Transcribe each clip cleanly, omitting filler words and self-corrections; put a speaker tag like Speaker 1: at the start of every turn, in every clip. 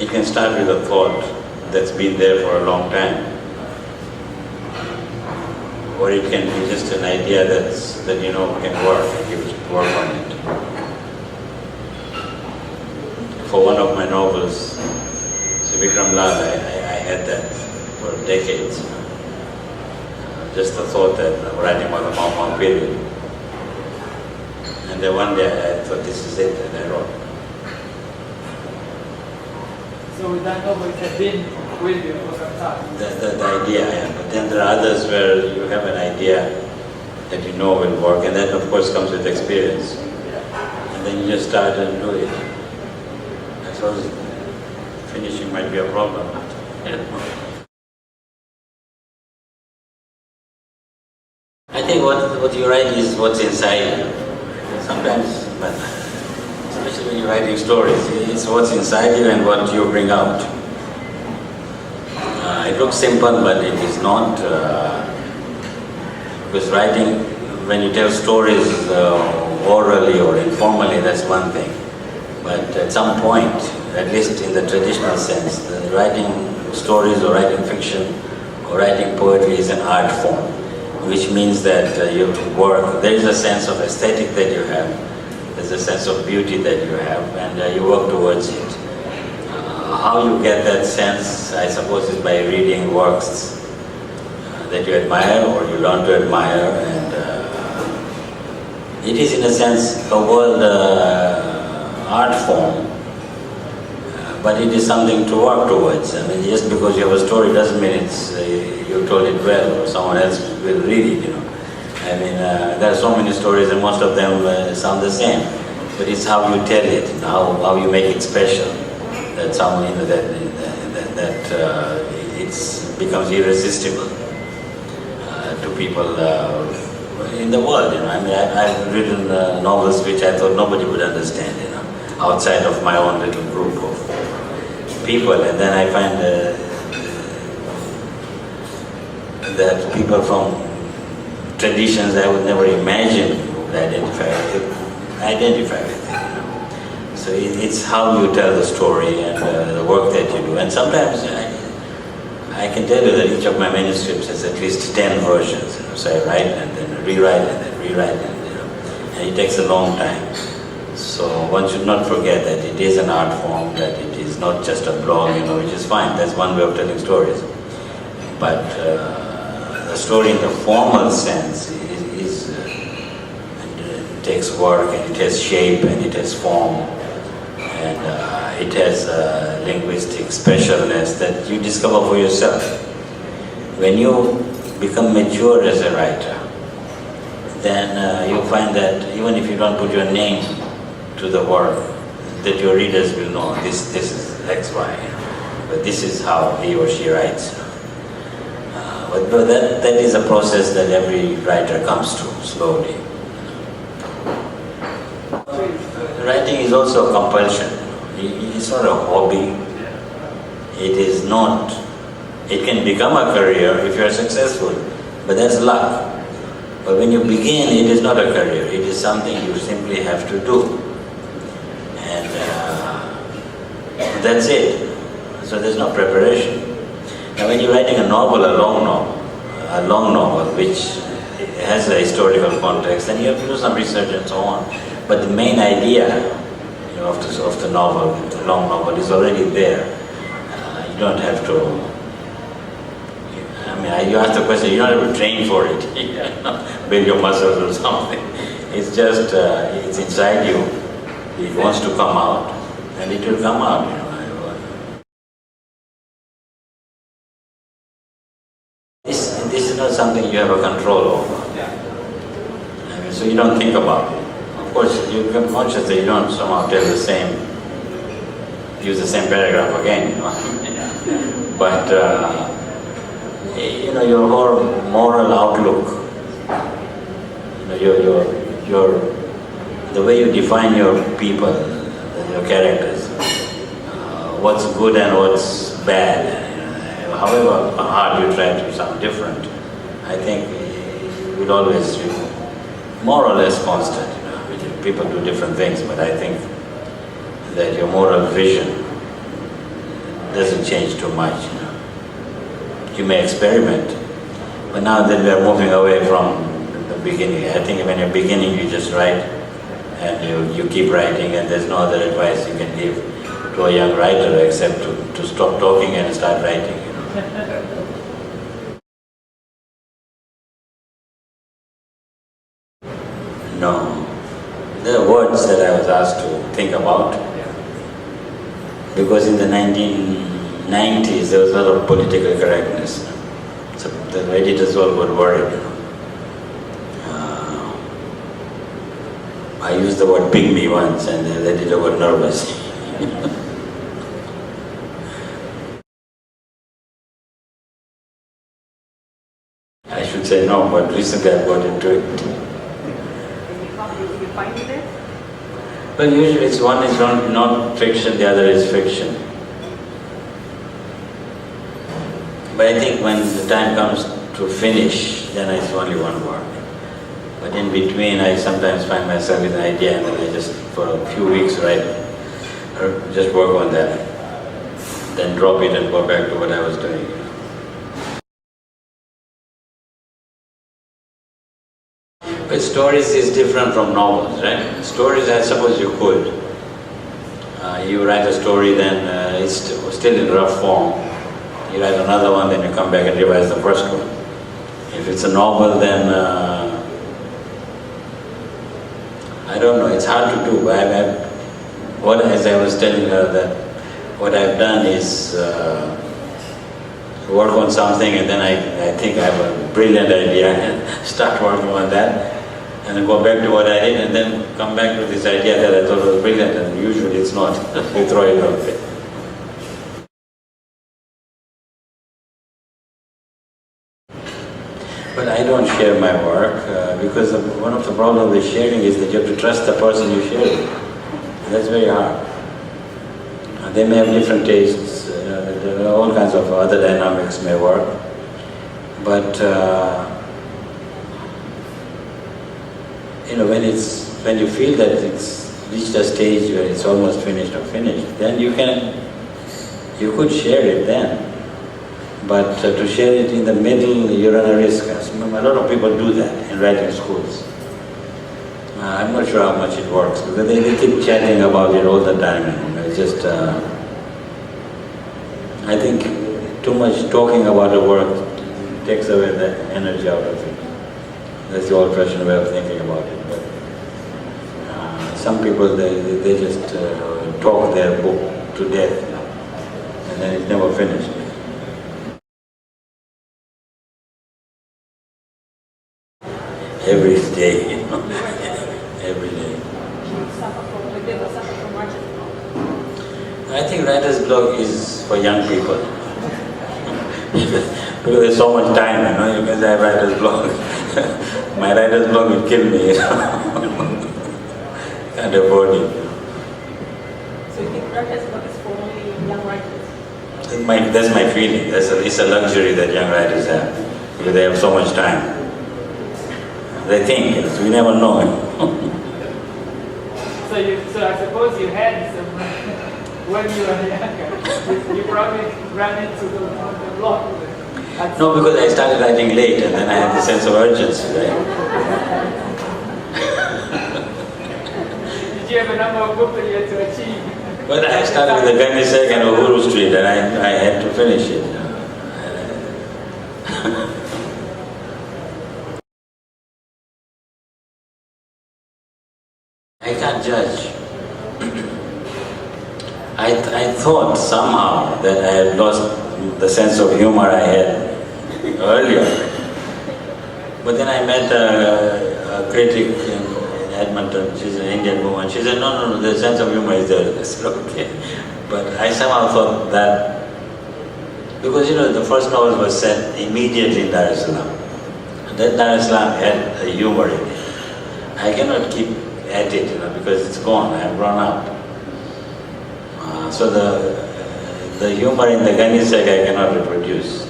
Speaker 1: It can start with a thought that's been there for a long time, or it can be just an idea that you know can work, and you work on it. For one of my novels, Vikram Lal, I had that for decades. Just the thought that I'm writing about the Mau Mau period. And then one day I thought, this is it, and I wrote.
Speaker 2: So with that novel, it had been with you for some time?
Speaker 1: The idea, yeah. But then there are others where you have an idea that you know will work, and that of course comes with experience. And then you just start and do it. I suppose finishing might be a problem. I think what you write is what's inside you. Sometimes, but especially when you're writing stories, it's what's inside you and what you bring out. It looks simple, but it is not. Because writing, when you tell stories orally or informally, that's one thing. But at some point, at least in the traditional sense, writing stories or writing fiction or writing poetry is an art form, which means that you have to work. There is a sense of aesthetic that you have, there's a sense of beauty that you have, and you work towards it. How you get that sense, I suppose, is by reading works that you admire or you learn to admire, and it is in a sense a world art form, but it is something to work towards. I mean, just because you have a story doesn't mean it's you told it well or someone else will read it, you know. I mean, there are so many stories and most of them sound the same, but it's how you tell it, how you make it special, that someone, you know, that it becomes irresistible to people in the world, you know. I mean, I've written novels which I thought nobody would understand, you know, outside of my own little group of people, and then I find that people from traditions I would never imagine would identify with it, you know. So it's how you tell the story and the work that you do. And sometimes I can tell you that each of my manuscripts has at least 10 versions. You know? So I write and then rewrite and then rewrite, and, you know, and it takes a long time. So one should not forget that it is an art form, that it is not just a blog, you know, which is fine. That's one way of telling stories. But the story in the formal sense it takes work, and it has shape, and it has form, and it has linguistic specialness that you discover for yourself. When you become mature as a writer, then you find that even if you don't put your name to the work, that your readers will know this is X, Y, you know, but this is how he or she writes. But that is a process that every writer comes to slowly. Writing is also a compulsion. It's not a hobby. It is not. It can become a career if you are successful, but that's luck. But when you begin, it is not a career. It is something you simply have to do. And that's it. So there's no preparation. Now when you're writing a novel, a long novel, which has a historical context, then you have to do some research and so on. But the main idea, you know, of the novel, the long novel, is already there. You don't have to. I mean, you ask the question, you don't have to train for it, build your muscles or something. It's just, it's inside you. It wants to come out, and it will come out, you know. This is not something you have a control over. I mean, so you don't think about it. Of course, you become conscious that you don't somehow use the same paragraph again, you know. But you know, your whole moral outlook, you know, the way you define your people, your characters, what's good and what's bad. However hard you try to sound different, I think it will always be more or less constant. You know, people do different things, but I think that your moral vision doesn't change too much. You may experiment, but now that we are moving away from the beginning, I think when you're beginning, you just write, and you keep writing, and there's no other advice you can give to a young writer except to stop talking and start writing. No. There are words that I was asked to think about, because in the 1990s there was a lot of political correctness. So the editors all were worried. I used the word pygmy once and the editor was nervous. I should say no, but recently I got into it. Well, usually one is not fiction, the other is fiction. But I think when the time comes to finish, then it's only one word. But in between, I sometimes find myself with an idea and then I just, for a few weeks, write, or just work on that. Then drop it and go back to what I was doing. But stories is different from novels, right? Stories, I suppose you could. You write a story, then it's still in rough form. You write another one, then you come back and revise the first one. If it's a novel, then I don't know, it's hard to do. As I was telling her, that what I've done is work on something, and then I think I have a brilliant idea and start working on that, and then go back to what I did, and then come back to this idea that I thought was brilliant, and usually it's not. We throw it away. But I don't share my work because one of the problems with sharing is that you have to trust the person you share it. That's very hard. They may have different tastes, there are all kinds of other dynamics may work, but when you feel that it's reached a stage where it's almost finished, then you could share it then. But to share it in the middle, you run a risk. A lot of people do that in writing schools. I'm not sure how much it works, because they keep chatting about it all the time. It's just, I think too much talking about the work takes away the energy out of it. That's the old-fashioned way of thinking about it. But some people, they just talk their book to death, and then it's never finished. Every day, every day. I think writer's block is for young people. Because there's so much time, you can say writer's block. My writer's block will kill me, Can't afford it.
Speaker 3: So you think writer's block is for only young writers?
Speaker 1: That's my feeling. It's a luxury that young writers have, because they have so much time. They think, we never know.
Speaker 2: So I suppose you had some, when you were younger, you probably ran into the block.
Speaker 1: No, because I started writing late and then I had the sense of urgency, right?
Speaker 2: Did you have a number of books that you had to achieve?
Speaker 1: Well, I started with the Ganisek and Uhuru Street and I had to finish it. I can't judge. I thought somehow that I had lost the sense of humor I had earlier. But then I met a critic in Edmonton. She's an Indian woman. She said, no, the sense of humor is there. I said, okay. But I somehow thought that, because the first novel was set immediately in Dar es Salaam. And that Dar es Salaam had a humor in it. I cannot keep at it, because it's gone. I have grown up. So the humor in the Ganisek I cannot reproduce.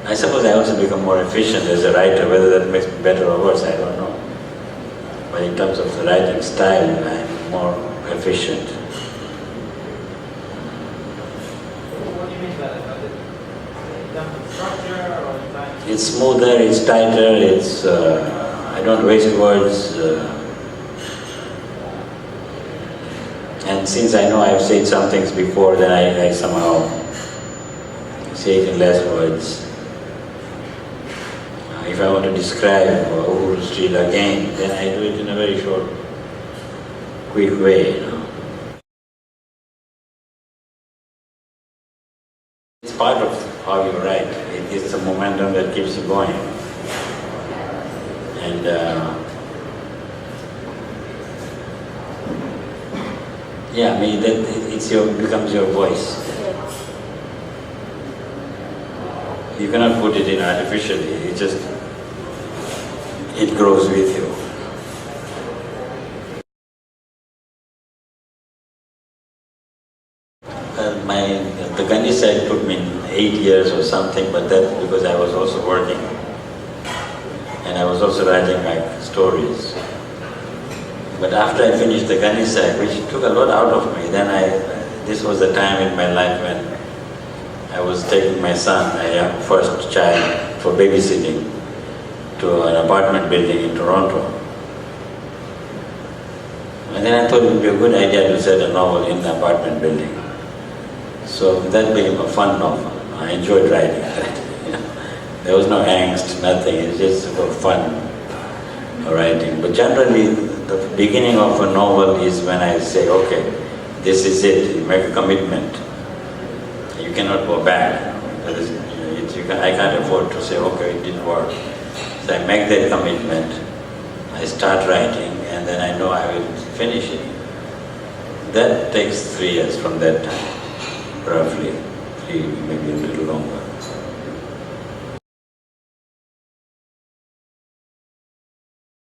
Speaker 1: I suppose I also become more efficient as a writer. Whether that makes me better or worse, I don't know. But in terms of the writing style, I'm more efficient.
Speaker 2: What do you mean by that? In terms of structure or in terms
Speaker 1: It's smoother, it's tighter, it's I don't waste words. And since I know I've said some things before, then I somehow say it in less words. If I want to describe Uhuru Street again, then I do it in a very short, quick way, It's part of how you write. It's the momentum that keeps you going. And yeah, I mean, that becomes your voice. You cannot put it in artificially, it grows with you. The Gandhi side took me 8 years or something, but that's because I was also working. And I was also writing my stories. But after I finished the Gandhi side, which took a lot out of me, then this was the time in my life when I was taking my son, my first child, for babysitting to an apartment building in Toronto. And then I thought it would be a good idea to set a novel in the apartment building. So that became a fun novel. I enjoyed writing that. There was no angst, nothing. It's just for fun writing. But generally, the beginning of a novel is when I say, okay, this is it. You make a commitment. You cannot go back. I can't afford to say, okay, it didn't work. So I make that commitment. I start writing, and then I know I will finish it. That takes 3 years from that time, roughly. 3, maybe a little longer.